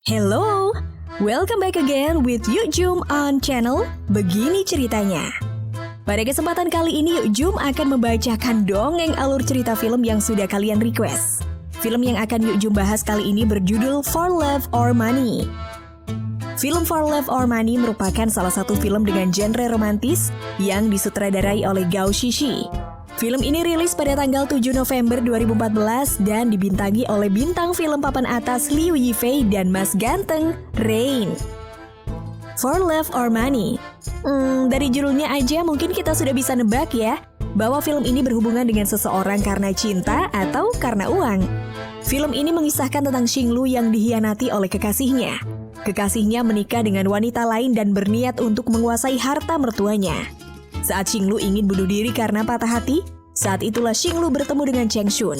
Hello, welcome back again with Yuk Jum on channel Begini Ceritanya. Pada kesempatan kali ini Yuk Jum akan membacakan dongeng alur cerita film yang sudah kalian request. Film yang akan Yuk Jum bahas kali ini berjudul For Love or Money. Film For Love or Money merupakan salah satu film dengan genre romantis yang disutradarai oleh Gao Xixi. Film ini rilis pada tanggal 7 November 2014 dan dibintangi oleh bintang film papan atas Liu Yifei dan Mas Ganteng, Rain. For Love or Money. Dari judulnya aja mungkin kita sudah bisa nebak ya, bahwa film ini berhubungan dengan seseorang karena cinta atau karena uang. Film ini mengisahkan tentang Xinglu yang dikhianati oleh kekasihnya. Kekasihnya menikah dengan wanita lain dan berniat untuk menguasai harta mertuanya. Saat Xinglu ingin bunuh diri karena patah hati, saat itulah Xinglu bertemu dengan Cheng Shun.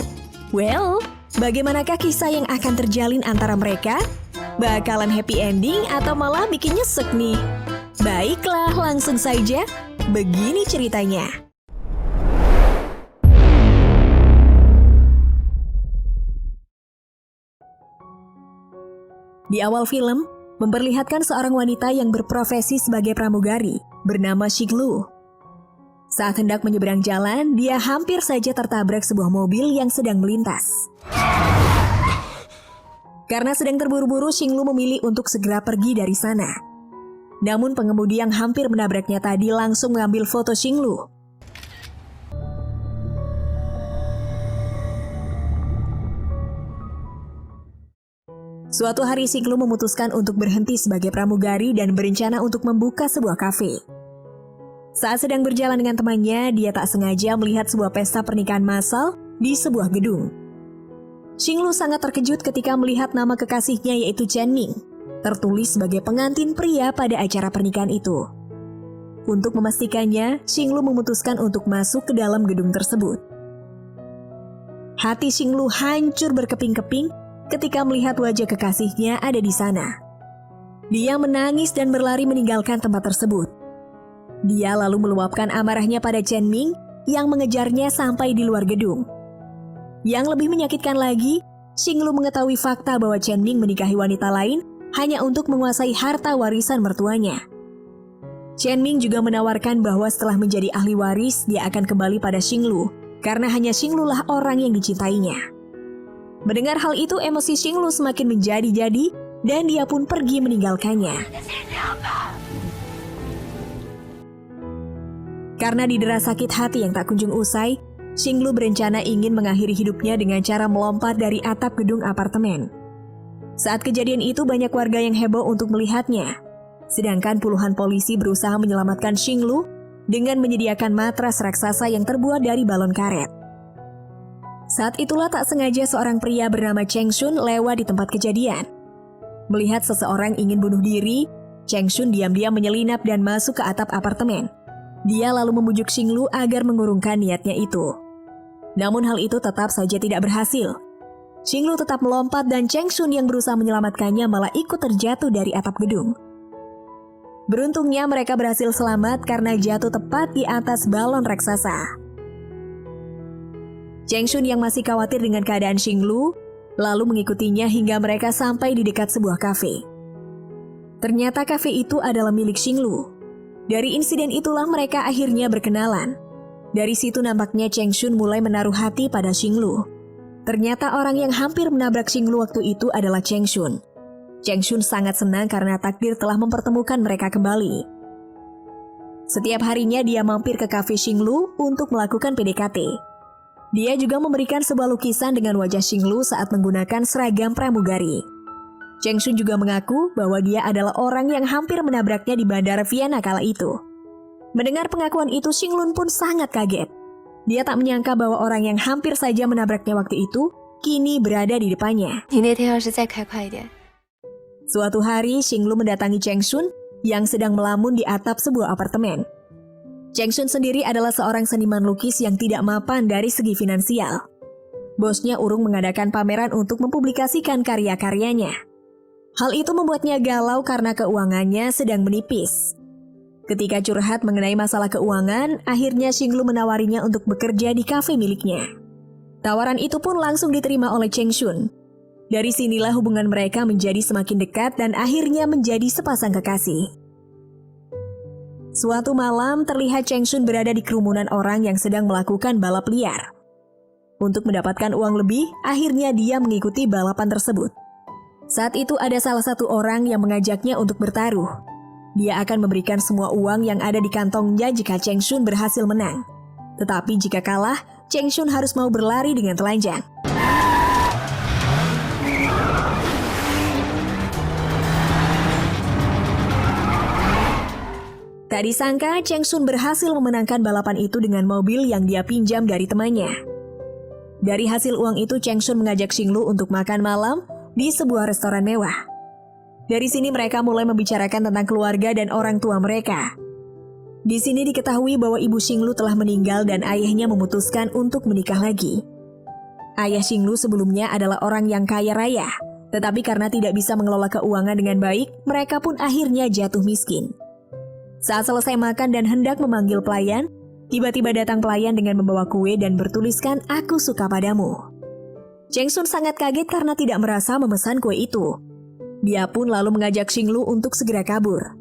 Well, bagaimanakah kisah yang akan terjalin antara mereka? Bakalan happy ending atau malah bikin nyesek nih? Baiklah, langsung saja. Begini ceritanya. Di awal film, memperlihatkan seorang wanita yang berprofesi sebagai pramugari, bernama Xinglu. Saat hendak menyeberang jalan, dia hampir saja tertabrak sebuah mobil yang sedang melintas. Karena sedang terburu-buru, Xinglu memilih untuk segera pergi dari sana. Namun pengemudi yang hampir menabraknya tadi langsung mengambil foto Xinglu. Suatu hari Xinglu memutuskan untuk berhenti sebagai pramugari dan berencana untuk membuka sebuah kafe. Saat sedang berjalan dengan temannya, dia tak sengaja melihat sebuah pesta pernikahan massal di sebuah gedung. Xinglu sangat terkejut ketika melihat nama kekasihnya yaitu Chen Ming, tertulis sebagai pengantin pria pada acara pernikahan itu. Untuk memastikannya, Xinglu memutuskan untuk masuk ke dalam gedung tersebut. Hati Xinglu hancur berkeping-keping ketika melihat wajah kekasihnya ada di sana. Dia menangis dan berlari meninggalkan tempat tersebut. Dia lalu meluapkan amarahnya pada Chen Ming yang mengejarnya sampai di luar gedung. Yang lebih menyakitkan lagi, Xinglu mengetahui fakta bahwa Chen Ming menikahi wanita lain hanya untuk menguasai harta warisan mertuanya. Chen Ming juga menawarkan bahwa setelah menjadi ahli waris, dia akan kembali pada Xinglu, karena hanya Xinglu lah orang yang dicintainya. Mendengar hal itu, emosi Xinglu semakin menjadi-jadi dan dia pun pergi meninggalkannya. Karena didera sakit hati yang tak kunjung usai, Xinglu berencana ingin mengakhiri hidupnya dengan cara melompat dari atap gedung apartemen. Saat kejadian itu banyak warga yang heboh untuk melihatnya. Sedangkan puluhan polisi berusaha menyelamatkan Xinglu dengan menyediakan matras raksasa yang terbuat dari balon karet. Saat itulah tak sengaja seorang pria bernama Cheng Shun lewat di tempat kejadian. Melihat seseorang ingin bunuh diri, Cheng Shun diam-diam menyelinap dan masuk ke atap apartemen. Dia lalu membujuk Xinglu agar mengurungkan niatnya itu. Namun hal itu tetap saja tidak berhasil. Xinglu tetap melompat dan Cheng Shun yang berusaha menyelamatkannya malah ikut terjatuh dari atap gedung. Beruntungnya mereka berhasil selamat karena jatuh tepat di atas balon raksasa. Cheng Shun yang masih khawatir dengan keadaan Xinglu, lalu mengikutinya hingga mereka sampai di dekat sebuah kafe. Ternyata kafe itu adalah milik Xinglu. Dari insiden itulah mereka akhirnya berkenalan. Dari situ nampaknya Cheng Shun mulai menaruh hati pada Xinglu. Ternyata orang yang hampir menabrak Xinglu waktu itu adalah Cheng Shun. Cheng Shun sangat senang karena takdir telah mempertemukan mereka kembali. Setiap harinya dia mampir ke kafe Xinglu untuk melakukan PDKT. Dia juga memberikan sebuah lukisan dengan wajah Xinglu saat menggunakan seragam pramugari. Cheng Shun juga mengaku bahwa dia adalah orang yang hampir menabraknya di Bandara Vienna kala itu. Mendengar pengakuan itu, Xinglu pun sangat kaget. Dia tak menyangka bahwa orang yang hampir saja menabraknya waktu itu, kini berada di depannya. Suatu hari, Xinglu mendatangi Cheng Shun yang sedang melamun di atap sebuah apartemen. Cheng Shun sendiri adalah seorang seniman lukis yang tidak mapan dari segi finansial. Bosnya urung mengadakan pameran untuk mempublikasikan karya-karyanya. Hal itu membuatnya galau karena keuangannya sedang menipis. Ketika curhat mengenai masalah keuangan, akhirnya Xinglu menawarinya untuk bekerja di kafe miliknya. Tawaran itu pun langsung diterima oleh Cheng Shun. Dari sinilah hubungan mereka menjadi semakin dekat dan akhirnya menjadi sepasang kekasih. Suatu malam terlihat Cheng Shun berada di kerumunan orang yang sedang melakukan balap liar. Untuk mendapatkan uang lebih, akhirnya dia mengikuti balapan tersebut. Saat itu ada salah satu orang yang mengajaknya untuk bertaruh. Dia akan memberikan semua uang yang ada di kantongnya jika Cheng Shun berhasil menang. Tetapi jika kalah, Cheng Shun harus mau berlari dengan telanjang. Tak disangka, Cheng Shun berhasil memenangkan balapan itu dengan mobil yang dia pinjam dari temannya. Dari hasil uang itu, Cheng Shun mengajak Xinglu untuk makan malam di sebuah restoran mewah. Dari sini mereka mulai membicarakan tentang keluarga dan orang tua mereka. Di sini diketahui bahwa ibu Xinglu telah meninggal dan ayahnya memutuskan untuk menikah lagi. Ayah Xinglu sebelumnya adalah orang yang kaya raya, tetapi karena tidak bisa mengelola keuangan dengan baik, mereka pun akhirnya jatuh miskin. Saat selesai makan dan hendak memanggil pelayan, tiba-tiba datang pelayan dengan membawa kue dan bertuliskan "Aku suka padamu". Cheng Shun sangat kaget karena tidak merasa memesan kue itu. Dia pun lalu mengajak Xinglu untuk segera kabur.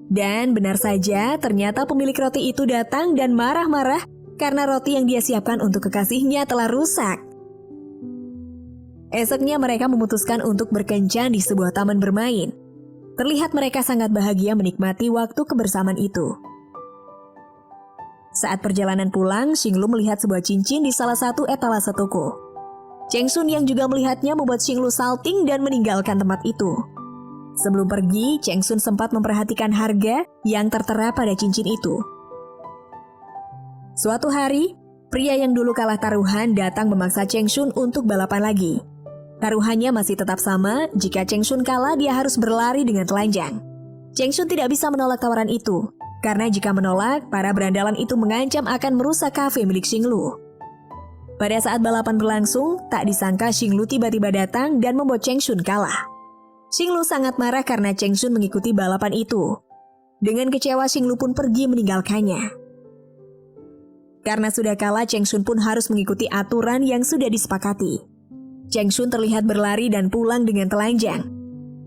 Dan benar saja, ternyata pemilik roti itu datang dan marah-marah karena roti yang dia siapkan untuk kekasihnya telah rusak. Esoknya mereka memutuskan untuk berkencan di sebuah taman bermain. Terlihat mereka sangat bahagia menikmati waktu kebersamaan itu. Saat perjalanan pulang, Xinglu melihat sebuah cincin di salah satu etalase toko. Cheng Shun yang juga melihatnya membuat Xinglu salting dan meninggalkan tempat itu. Sebelum pergi, Cheng Shun sempat memperhatikan harga yang tertera pada cincin itu. Suatu hari, pria yang dulu kalah taruhan datang memaksa Cheng Shun untuk balapan lagi. Taruhannya masih tetap sama, jika Cheng Shun kalah dia harus berlari dengan telanjang. Cheng Shun tidak bisa menolak tawaran itu, karena jika menolak, para berandalan itu mengancam akan merusak kafe milik Xinglu. Pada saat balapan berlangsung, tak disangka Xinglu tiba-tiba datang dan membuat Cheng Shun kalah. Xinglu sangat marah karena Cheng Shun mengikuti balapan itu. Dengan kecewa, Xinglu pun pergi meninggalkannya. Karena sudah kalah, Cheng Shun pun harus mengikuti aturan yang sudah disepakati. Cheng Shun terlihat berlari dan pulang dengan telanjang.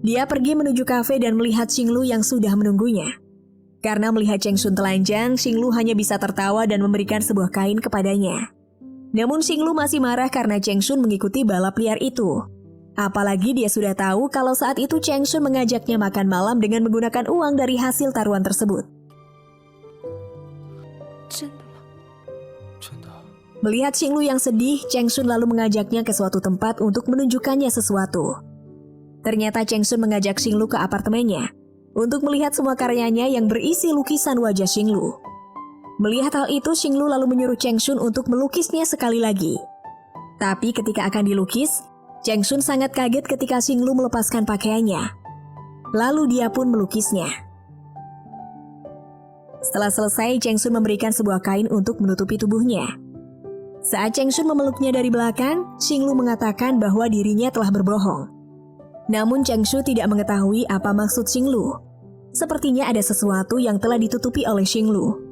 Dia pergi menuju kafe dan melihat Xinglu yang sudah menunggunya. Karena melihat Cheng Shun telanjang, Xinglu hanya bisa tertawa dan memberikan sebuah kain kepadanya. Namun Xinglu masih marah karena Cheng Shun mengikuti balap liar itu. Apalagi dia sudah tahu kalau saat itu Cheng Shun mengajaknya makan malam dengan menggunakan uang dari hasil taruhan tersebut. Melihat Xinglu yang sedih, Cheng Shun lalu mengajaknya ke suatu tempat untuk menunjukkannya sesuatu. Ternyata Cheng Shun mengajak Xinglu ke apartemennya untuk melihat semua karyanya yang berisi lukisan wajah Xinglu. Melihat hal itu, Xinglu lalu menyuruh Cheng Shun untuk melukisnya sekali lagi. Tapi ketika akan dilukis, Cheng Shun sangat kaget ketika Xinglu melepaskan pakaiannya. Lalu dia pun melukisnya. Setelah selesai, Cheng Shun memberikan sebuah kain untuk menutupi tubuhnya. Saat Cheng Shun memeluknya dari belakang, Xinglu mengatakan bahwa dirinya telah berbohong. Namun Cheng Shun tidak mengetahui apa maksud Xinglu. Sepertinya ada sesuatu yang telah ditutupi oleh Xinglu.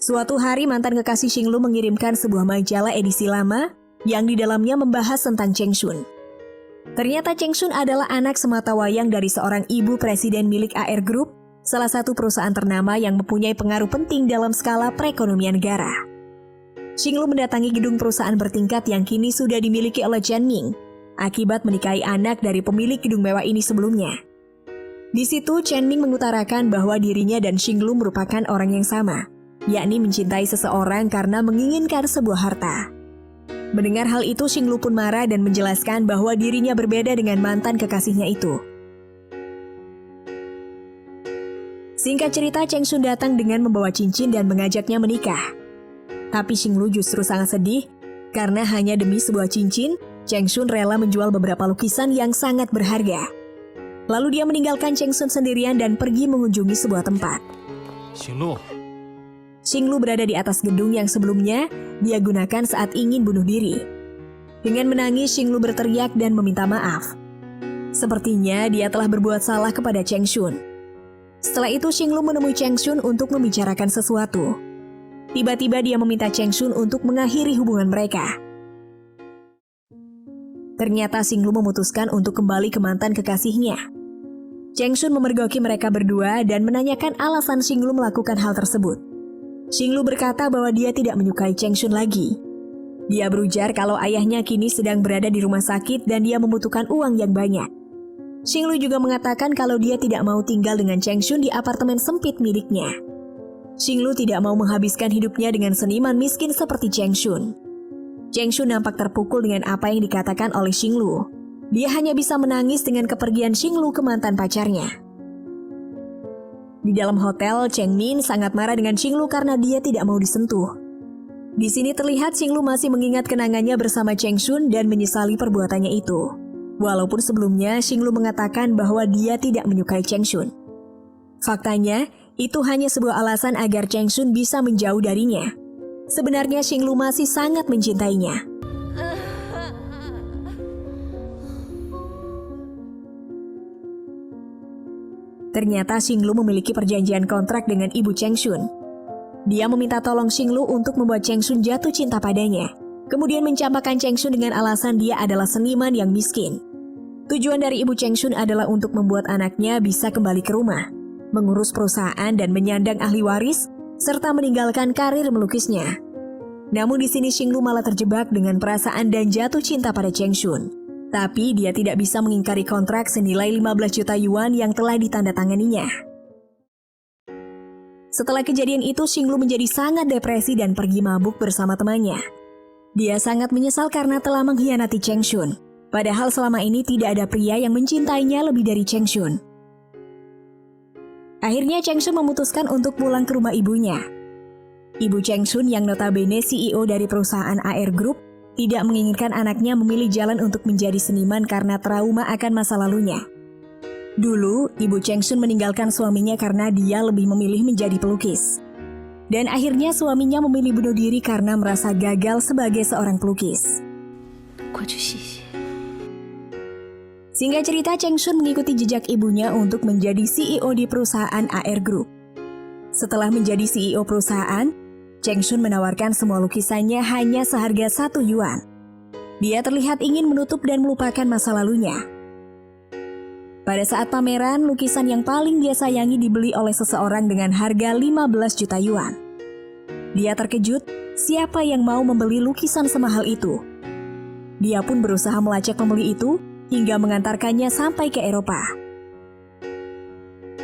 Suatu hari mantan kekasih Xinglu mengirimkan sebuah majalah edisi lama yang di dalamnya membahas tentang Cheng Shun. Ternyata Cheng Shun adalah anak sematawayang dari seorang ibu presiden milik AR Group, salah satu perusahaan ternama yang mempunyai pengaruh penting dalam skala perekonomian negara. Xinglu mendatangi gedung perusahaan bertingkat yang kini sudah dimiliki oleh Chen Ming, akibat menikahi anak dari pemilik gedung mewah ini sebelumnya. Di situ Chen Ming mengutarakan bahwa dirinya dan Xinglu merupakan orang yang sama, yakni mencintai seseorang karena menginginkan sebuah harta. Mendengar hal itu, Xinglu pun marah dan menjelaskan bahwa dirinya berbeda dengan mantan kekasihnya itu. Singkat cerita, Cheng Shun datang dengan membawa cincin dan mengajaknya menikah. Tapi Xinglu justru sangat sedih karena hanya demi sebuah cincin, Cheng Shun rela menjual beberapa lukisan yang sangat berharga. Lalu dia meninggalkan Cheng Shun sendirian dan pergi mengunjungi sebuah tempat. Xinglu berada di atas gedung yang sebelumnya dia gunakan saat ingin bunuh diri. Dengan menangis, Xinglu berteriak dan meminta maaf. Sepertinya dia telah berbuat salah kepada Cheng Shun. Setelah itu Xinglu menemui Cheng Shun untuk membicarakan sesuatu. Tiba-tiba dia meminta Cheng Shun untuk mengakhiri hubungan mereka. Ternyata Xinglu memutuskan untuk kembali ke mantan kekasihnya. Cheng Shun memergoki mereka berdua dan menanyakan alasan Xinglu melakukan hal tersebut. Xinglu berkata bahwa dia tidak menyukai Cheng Shun lagi. Dia berujar kalau ayahnya kini sedang berada di rumah sakit dan dia membutuhkan uang yang banyak. Xinglu juga mengatakan kalau dia tidak mau tinggal dengan Cheng Shun di apartemen sempit miliknya. Xinglu tidak mau menghabiskan hidupnya dengan seniman miskin seperti Cheng Shun. Cheng Shun nampak terpukul dengan apa yang dikatakan oleh Xinglu. Dia hanya bisa menangis dengan kepergian Xinglu ke mantan pacarnya. Di dalam hotel, Cheng Min sangat marah dengan Xinglu karena dia tidak mau disentuh. Di sini terlihat Xinglu masih mengingat kenangannya bersama Cheng Shun dan menyesali perbuatannya itu. Walaupun sebelumnya Xinglu mengatakan bahwa dia tidak menyukai Cheng Shun. Faktanya, itu hanya sebuah alasan agar Cheng Shun bisa menjauh darinya. Sebenarnya Xinglu masih sangat mencintainya. Ternyata Xinglu memiliki perjanjian kontrak dengan ibu Cheng Shun. Dia meminta tolong Xinglu untuk membuat Cheng Shun jatuh cinta padanya. Kemudian mencampakkan Cheng Shun dengan alasan dia adalah seniman yang miskin. Tujuan dari ibu Cheng Shun adalah untuk membuat anaknya bisa kembali ke rumah, mengurus perusahaan dan menyandang ahli waris, serta meninggalkan karir melukisnya. Namun di sini Xinglu malah terjebak dengan perasaan dan jatuh cinta pada Cheng Shun. Tapi dia tidak bisa mengingkari kontrak senilai 15 juta yuan yang telah ditandatanganinya. Setelah kejadian itu, Xinglu menjadi sangat depresi dan pergi mabuk bersama temannya. Dia sangat menyesal karena telah mengkhianati Cheng Shun. Padahal selama ini tidak ada pria yang mencintainya lebih dari Cheng Shun. Akhirnya Cheng Shun memutuskan untuk pulang ke rumah ibunya. Ibu Cheng Shun yang notabene CEO dari perusahaan AR Group tidak menginginkan anaknya memilih jalan untuk menjadi seniman karena trauma akan masa lalunya. Dulu, ibu Cheng Shun meninggalkan suaminya karena dia lebih memilih menjadi pelukis. Dan akhirnya suaminya memilih bunuh diri karena merasa gagal sebagai seorang pelukis. Singkat cerita, Cheng Shun mengikuti jejak ibunya untuk menjadi CEO di perusahaan AR Group. Setelah menjadi CEO perusahaan, Cheng Shun menawarkan semua lukisannya hanya seharga 1 yuan. Dia terlihat ingin menutup dan melupakan masa lalunya. Pada saat pameran, lukisan yang paling dia sayangi dibeli oleh seseorang dengan harga 15 juta yuan. Dia terkejut, siapa yang mau membeli lukisan semahal itu? Dia pun berusaha melacak pembeli itu, hingga mengantarkannya sampai ke Eropa.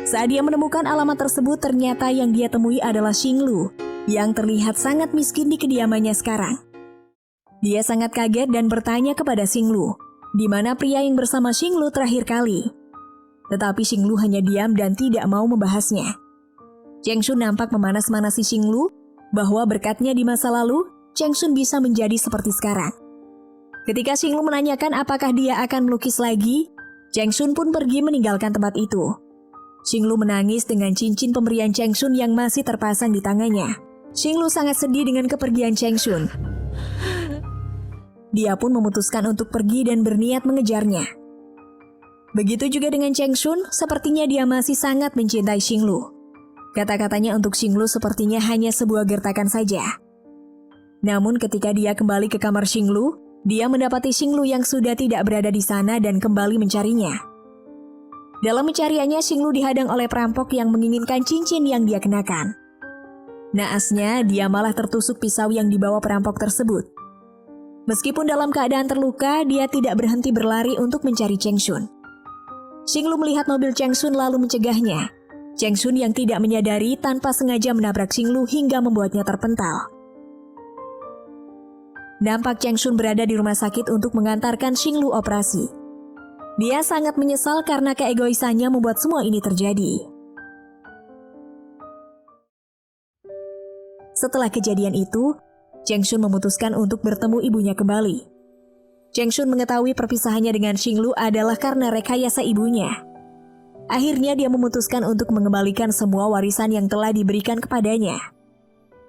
Saat dia menemukan alamat tersebut, ternyata yang dia temui adalah Xinglu, yang terlihat sangat miskin di kediamannya sekarang. Dia sangat kaget dan bertanya kepada Xinglu, di mana pria yang bersama Xinglu terakhir kali. Tetapi Xinglu hanya diam dan tidak mau membahasnya. Cheng Shun nampak memanas-manasi Xinglu, bahwa berkatnya di masa lalu, Cheng Shun bisa menjadi seperti sekarang. Ketika Xinglu menanyakan apakah dia akan melukis lagi, Cheng Shun pun pergi meninggalkan tempat itu. Xinglu menangis dengan cincin pemberian Cheng Shun yang masih terpasang di tangannya. Xinglu sangat sedih dengan kepergian Cheng Shun. Dia pun memutuskan untuk pergi dan berniat mengejarnya. Begitu juga dengan Cheng Shun, sepertinya dia masih sangat mencintai Xinglu. Kata-katanya untuk Xinglu sepertinya hanya sebuah gertakan saja. Namun ketika dia kembali ke kamar Xinglu, dia mendapati Xinglu yang sudah tidak berada di sana dan kembali mencarinya. Dalam mencariannya, Xinglu dihadang oleh perampok yang menginginkan cincin yang dia kenakan. Naasnya, dia malah tertusuk pisau yang dibawa perampok tersebut. Meskipun dalam keadaan terluka, dia tidak berhenti berlari untuk mencari Cheng Shun. Xinglu melihat mobil Cheng Shun lalu mencegahnya. Cheng Shun yang tidak menyadari tanpa sengaja menabrak Xinglu hingga membuatnya terpental. Nampak Cheng Shun berada di rumah sakit untuk mengantarkan Xinglu operasi. Dia sangat menyesal karena keegoisannya membuat semua ini terjadi. Setelah kejadian itu, Cheng Shun memutuskan untuk bertemu ibunya kembali. Cheng Shun mengetahui perpisahannya dengan Xinglu adalah karena rekayasa ibunya. Akhirnya dia memutuskan untuk mengembalikan semua warisan yang telah diberikan kepadanya.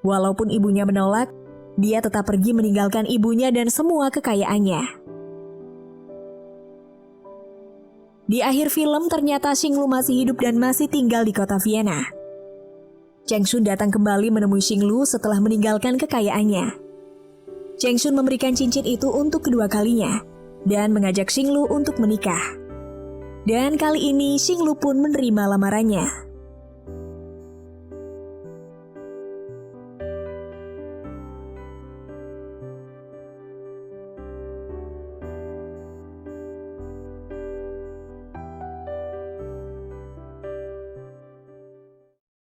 Walaupun ibunya menolak, dia tetap pergi meninggalkan ibunya dan semua kekayaannya. Di akhir film ternyata Xinglu masih hidup dan masih tinggal di kota Vienna. Cheng Shun datang kembali menemui Xinglu setelah meninggalkan kekayaannya. Cheng Shun memberikan cincin itu untuk kedua kalinya dan mengajak Xinglu untuk menikah. Dan kali ini Xinglu pun menerima lamarannya.